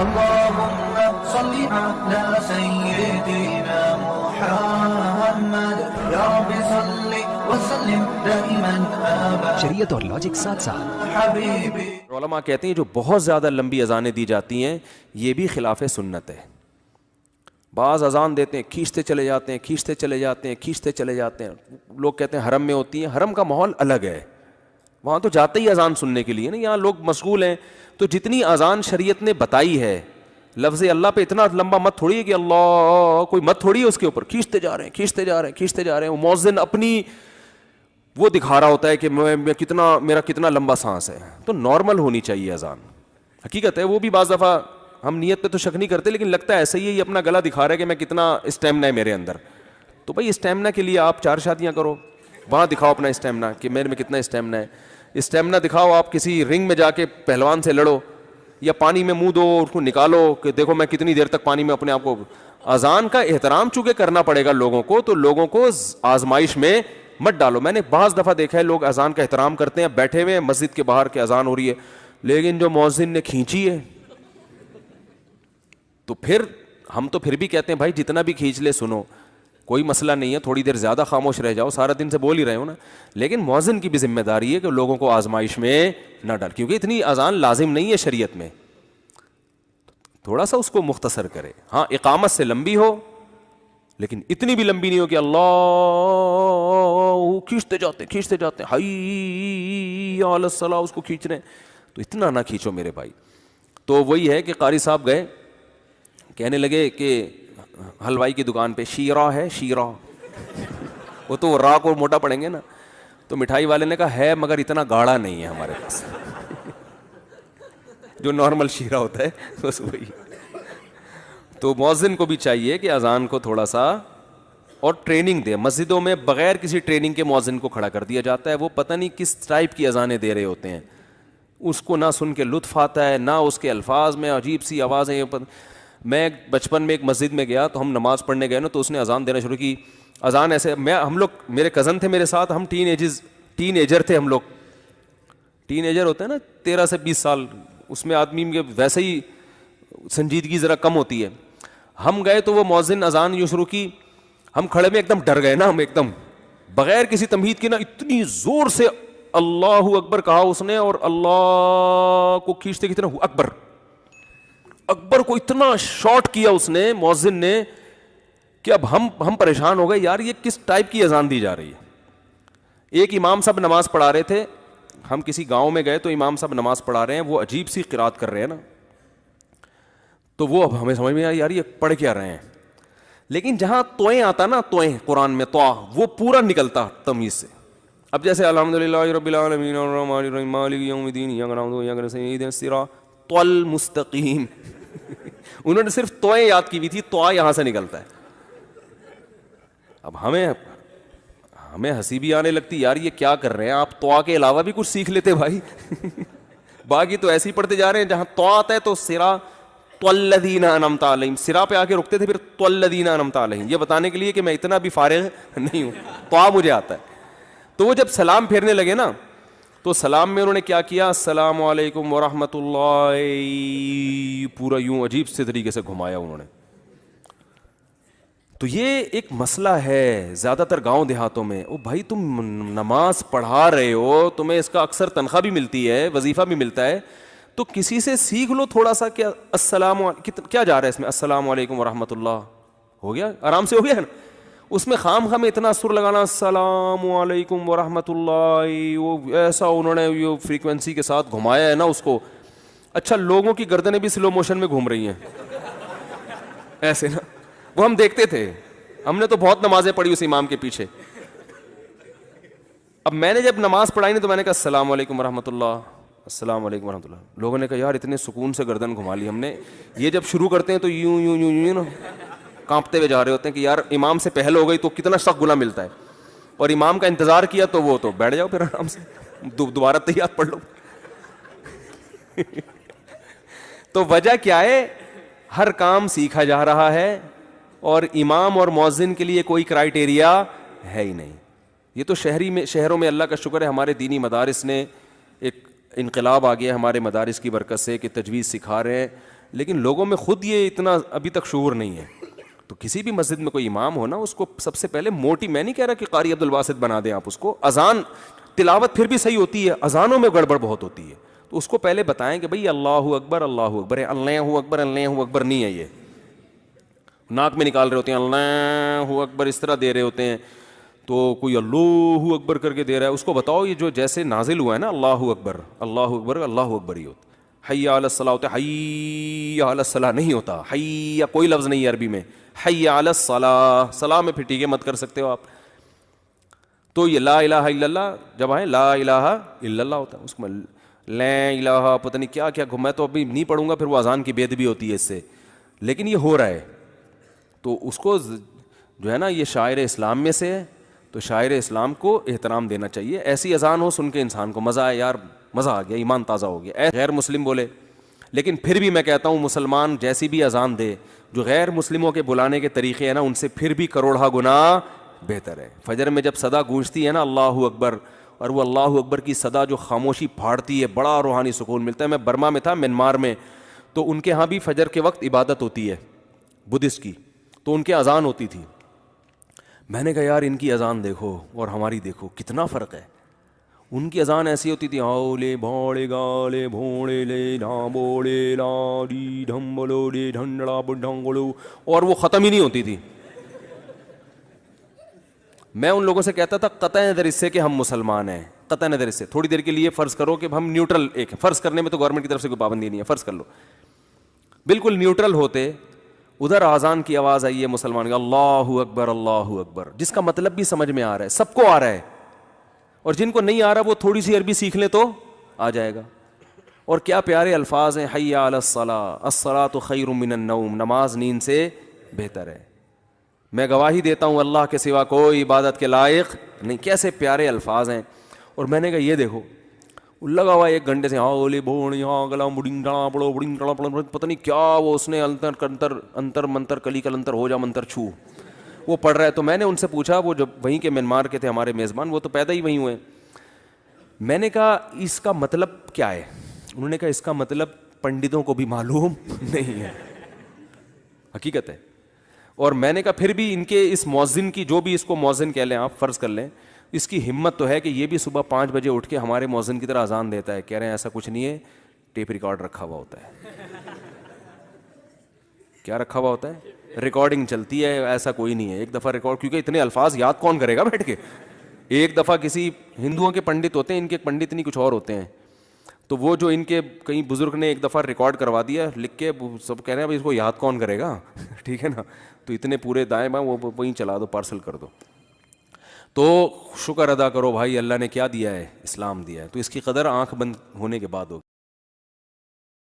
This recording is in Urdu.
اللهم صل على سيدنا محمد يا رب صل وسلم دائما ابدا. شریعت اور لاجک ساتھ ساتھ. حبیبی علماء کہتے ہیں جو بہت زیادہ لمبی اذانیں دی جاتی ہیں یہ بھی خلاف سنت ہے. بعض اذان دیتے ہیں کھینچتے چلے جاتے ہیں کھینچتے چلے جاتے ہیں کھینچتے چلے جاتے ہیں. لوگ کہتے ہیں حرم میں ہوتی ہیں. حرم کا ماحول الگ ہے, وہاں تو جاتے ہی اذان سننے کے لیے نا. یہاں لوگ مشغول ہیں. تو جتنی اذان شریعت نے بتائی ہے, لفظ اللہ پہ اتنا لمبا مت تھوڑی ہے کہ اللہ کوئی مت تھوڑی ہے اس کے اوپر, کھینچتے جا رہے ہیں کھینچتے جا رہے ہیں کھینچتے جا رہے ہیں. مؤذن اپنی وہ دکھا رہا ہوتا ہے کہ میں کتنا, میرا کتنا لمبا سانس ہے. تو نارمل ہونی چاہیے اذان. حقیقت ہے وہ بھی بعض دفعہ ہم نیت پہ تو شک نہیں کرتے, لیکن لگتا ہے ایسے ہی یہ اپنا گلا دکھا رہا ہے کہ میں کتنا اسٹیمنا ہے میرے اندر. تو بھائی اسٹیمنا کے لیے آپ 4 شادیاں کرو, وہاں دکھاؤ اپنا اسٹیمنا کہ میرے میں کتنا اسٹیمنا ہے. اسٹیمنا دکھاؤ آپ کسی رنگ میں جا کے پہلوان سے لڑو, یا پانی میں منہ دو اس کو نکالو کہ دیکھو میں کتنی دیر تک پانی میں اپنے آپ کو. اذان کا احترام چونکہ کرنا پڑے گا لوگوں کو, تو لوگوں کو آزمائش میں مت ڈالو. میں نے بعض دفعہ دیکھا ہے لوگ اذان کا احترام کرتے ہیں, بیٹھے ہوئے مسجد کے باہر کے اذان ہو رہی ہے, لیکن جو مؤذن نے کھینچی ہے تو پھر ہم تو پھر بھی کہتے ہیں بھائی جتنا بھی کھینچ لے سنو, کوئی مسئلہ نہیں ہے, تھوڑی دیر زیادہ خاموش رہ جاؤ, سارا دن سے بول ہی رہے ہو نا. لیکن مؤذن کی بھی ذمہ داری ہے کہ لوگوں کو آزمائش میں نہ ڈال, کیونکہ اتنی اذان لازم نہیں ہے شریعت میں, تھوڑا سا اس کو مختصر کرے. ہاں اقامت سے لمبی ہو, لیکن اتنی بھی لمبی نہیں ہو کہ اللہ کھینچتے جاتے حی علی الصلاۃ اس کو کھینچ رہے ہیں, تو اتنا نہ کھینچو میرے بھائی. تو وہی ہے کہ قاری صاحب گئے, کہنے لگے کہ حلوائی کی دکان پہ شیرہ ہے شیرہ, وہ تو راہ کو موٹا پڑیں گے نا. تو مٹھائی والے نے کہا ہے مگر اتنا گاڑھا نہیں ہے ہمارے پاس, جو نارمل شیرہ ہوتا ہے بس وہی. تو مؤذن کو بھی چاہیے کہ اذان کو تھوڑا سا اور ٹریننگ دے. مسجدوں میں بغیر کسی ٹریننگ کے مؤذن کو کھڑا کر دیا جاتا ہے, وہ پتہ نہیں کس ٹائپ کی اذانیں دے رہے ہوتے ہیں, اس کو نہ سن کے لطف آتا ہے نہ اس کے الفاظ میں عجیب سی آوازیں. میں بچپن میں ایک مسجد میں گیا تو ہم نماز پڑھنے گئے نا, تو اس نے اذان دینا شروع کی. اذان ایسے ہم لوگ میرے کزن تھے میرے ساتھ, ہم ٹین ایجر تھے ہم لوگ. ٹین ایجر ہوتے ہیں نا 13 سے 20 سال, اس میں آدمی کے ویسے ہی سنجیدگی ذرا کم ہوتی ہے. ہم گئے تو وہ مؤذن اذان یوں شروع کی, ہم کھڑے میں ایک دم ڈر گئے نا, ہم ایک دم بغیر کسی تمہید کے نا اتنی زور سے اللہ اکبر کہا اس نے, اور اللہ کو کھینچتے کتنا اکبر اکبر کو اتنا شارٹ کیا اس نے مؤذن نے کہ اب ہم پریشان ہو گئے, یار یہ کس ٹائپ کی اذان دی جا رہی ہے. ایک امام صاحب نماز پڑھا رہے تھے, ہم کسی گاؤں میں گئے تو امام صاحب نماز پڑھا رہے ہیں, وہ عجیب سی قرات کر رہے ہیں نا, تو وہ اب ہمیں سمجھ میں آیا یار یہ پڑھ کیا رہے ہیں. لیکن جہاں توئیں آتا نا, توئیں قرآن میں تو وہ پورا نکلتا تمیز سے. اب جیسے الحمدللہ رب العالمین الرحمن الرحیم مالک یوم الدین ایاک نعبد و ایاک نستعین اهدنا الصراط المستقیم, انہوں نے صرف توئیں یاد کی ہوئی تھی, تو یہاں سے نکلتا ہے. اب ہمیں ہنسی بھی آنے لگتی, یار یہ کیا کر رہے ہیں آپ, تو کے علاوہ بھی کچھ سیکھ لیتے بھائی. باقی تو ایسے ہی پڑھتے جا رہے ہیں, جہاں تو آتا ہے تو صراط الذین انعمت علیہم, سرا پہ آ کے رکتے تھے, پھر تو الذین انعمت علیہم, یہ بتانے کے لیے کہ میں اتنا بھی فارغ نہیں ہوں, تو مجھے آتا ہے. تو وہ جب سلام پھیرنے لگے نا, تو سلام میں انہوں نے کیا کیا, السلام علیکم ورحمۃ اللہ, پورا یوں عجیب سے طریقے سے گھمایا انہوں نے. تو یہ ایک مسئلہ ہے زیادہ تر گاؤں دیہاتوں میں. او بھائی تم نماز پڑھا رہے ہو, تمہیں اس کا اکثر تنخواہ بھی ملتی ہے, وظیفہ بھی ملتا ہے, تو کسی سے سیکھ لو تھوڑا سا. کیا السلام کیا جا رہا ہے اس میں, السلام علیکم ورحمۃ اللہ, ہو گیا آرام سے ہو گیا نا. اس میں خام اتنا سر لگانا السلام علیکم ورحمۃ اللہ, وہ ایسا انہوں نے یہ فریکوینسی کے ساتھ گھمایا ہے نا اس کو. اچھا لوگوں کی گردنیں بھی سلو موشن میں گھوم رہی ہیں ایسے نا, وہ ہم دیکھتے تھے, ہم نے تو بہت نمازیں پڑھی اس امام کے پیچھے. اب میں نے جب نماز پڑھائی نہیں تو میں نے کہا السلام علیکم ورحمۃ اللہ, السلام علیکم ورحمۃ اللہ. لوگوں نے کہا یار اتنے سکون سے گردن گھما لی ہم نے. یہ جب شروع کرتے ہیں تو یوں یوں یوں یوں نا کانپتے ہوئے جا رہے ہوتے ہیں کہ یار امام سے پہل ہو گئی تو کتنا سخت گناہ ملتا ہے, اور امام کا انتظار کیا تو وہ تو بیٹھ جاؤ پھر آرام سے, دوبارہ تحیات پڑھ لو. تو وجہ کیا ہے, ہر کام سیکھا جا رہا ہے, اور امام اور مؤذن کے لیے کوئی کرائیٹیریا ہے ہی نہیں. یہ تو شہروں میں اللہ کا شکر ہے ہمارے دینی مدارس نے ایک انقلاب آ گیا ہمارے مدارس کی برکت سے کہ تجوید سکھا رہے ہیں, لیکن لوگوں میں خود یہ اتنا ابھی تک شعور نہیں ہے. تو کسی بھی مسجد میں کوئی امام ہو نا, اس کو سب سے پہلے موٹی, میں نہیں کہہ رہا کہ قاری عبد الباسط بنا دیں آپ اس کو, اذان تلاوت پھر بھی صحیح ہوتی ہے, اذانوں میں گڑبڑ بہت ہوتی ہے, تو اس کو پہلے بتائیں کہ بھئی اللہ اکبر اللہ اکبر ہے, اللہ اکبر اللہ اکبر نہیں ہے, یہ ناک میں نکال رہے ہوتے ہیں اللہ اکبر اس طرح دے رہے ہوتے ہیں, تو کوئی اللہ اکبر کر کے دے رہا ہے, اس کو بتاؤ یہ جو جیسے نازل ہوا ہے نا اللہ اکبر اللہ اکبر ہی ہوتا, حی علی الصلاۃ ہوتا ہے, حی علی الصلاۃ نہیں ہوتا, حی کوئی لفظ نہیں ہے عربی میں, حی علی الصلاۃ, صلاح میں پھر ٹھیک ہے مت کر سکتے ہو آپ. تو یہ لا الہ الا اللہ جب آئے لا الہ الا اللہ ہوتا ہے, اس میں لا الہ پتہ نہیں کیا کیا, میں تو ابھی نہیں پڑھوں گا, پھر وہ اذان کی بے ادبی ہوتی ہے اس سے, لیکن یہ ہو رہا ہے. تو اس کو جو ہے نا یہ شاعر اسلام میں سے ہے, تو شاعر اسلام کو احترام دینا چاہیے. ایسی اذان ہو سن کے انسان کو مزہ آئے, یار مزہ آ گیا, ایمان تازہ ہو گیا. غیر مسلم بولے, لیکن پھر بھی میں کہتا ہوں مسلمان جیسی بھی اذان دے, جو غیر مسلموں کے بلانے کے طریقے ہیں نا ان سے پھر بھی کروڑا گنا بہتر ہے. فجر میں جب صدا گونجتی ہے نا اللہ اکبر, اور وہ اللہ اکبر کی صدا جو خاموشی پھاڑتی ہے, بڑا روحانی سکون ملتا ہے. میں برما میں تھا, میانمار میں, تو ان کے ہاں بھی فجر کے وقت عبادت ہوتی ہے بدھسٹ کی, تو ان کے اذان ہوتی تھی. میں نے کہا یار ان کی اذان دیکھو اور ہماری دیکھو کتنا فرق ہے. ان کی اذان ایسی ہوتی تھی, آولے بھاڑے گالے بھوڑے لے ڈھامبوڑے لاڑی ڈھمبلو لے ڈھنڈڑا بڈھنگلو, اور وہ ختم ہی نہیں ہوتی تھی. میں ان لوگوں سے کہتا تھا قطع نظر اس سے کہ ہم مسلمان ہیں, قطع نظر اس سے, تھوڑی دیر کے لیے فرض کرو کہ ہم نیوٹرل ایک, فرض کرنے میں تو گورنمنٹ کی طرف سے کوئی پابندی نہیں ہے, فرض کر لو بالکل نیوٹرل ہوتے, ادھر اذان کی آواز آئی ہے مسلمان کی اللہ اکبر, جس کا مطلب بھی سمجھ میں آ رہا ہے, سب کو آ رہا ہے, اور جن کو نہیں آ رہا وہ تھوڑی سی عربی سیکھ لیں تو آ جائے گا. اور کیا پیارے الفاظ ہیں, حی علی الصلاۃ, الصلاۃ خیر من النوم, نماز نیند سے بہتر ہے. میں گواہی دیتا ہوں اللہ کے سوا کوئی عبادت کے لائق نہیں. کیسے پیارے الفاظ ہیں. اور میں نے کہا یہ دیکھو لگا ہوا 1 گھنٹے سے, ہاں اولی بوڑ یہاں گلا بڑنگ ڈڑا بڑو بڑنگ ڈڑا بڑو, پتہ نہیں کیا وہ اس نے انتر منتر کلی کلنتر ہو جا منتر چھو وہ پڑھ رہا ہے. تو میں نے ان سے پوچھا, وہ جو وہیں کے میانمار کے تھے ہمارے میزبان, وہ تو پیدا ہی وہیں ہوئے, میں نے کہا اس کا مطلب کیا ہے. انہوں نے کہا اس کا مطلب پنڈتوں کو بھی معلوم نہیں ہے, حقیقت ہے. اور میں نے کہا پھر بھی ان کے اس مؤذن کی, جو بھی اس کو مؤذن کہہ لیں آپ, فرض کر لیں, اس کی ہمت تو ہے کہ یہ بھی صبح 5 بجے اٹھ کے ہمارے مؤذن کی طرح اذان دیتا ہے. کہہ رہے ہیں ایسا کچھ نہیں ہے, ٹیپ ریکارڈ رکھا ہوا ہوتا ہے. کیا رکھا ہوا ہوتا ہے؟ ریکارڈنگ چلتی ہے, ایسا کوئی نہیں ہے. ایک دفعہ ریکارڈ, کیونکہ اتنے الفاظ یاد کون کرے گا بیٹھ کے. ایک دفعہ کسی ہندوؤں کے پنڈت ہوتے ہیں, ان کے پنڈت نہیں کچھ اور ہوتے ہیں, تو وہ جو ان کے کئی بزرگ نے ایک دفعہ ریکارڈ کروا دیا لکھ کے, سب کہہ رہے ہیں بھائی اس کو یاد کون کرے گا. ٹھیک ہے نا, تو اتنے پورے دائیں بائیں وہ وہیں چلا دو, پارسل کر دو. تو شکر ادا کرو بھائی, اللہ نے کیا دیا ہے, اسلام دیا ہے, تو اس کی قدر آنکھ بند ہونے کے بعد ہوگی.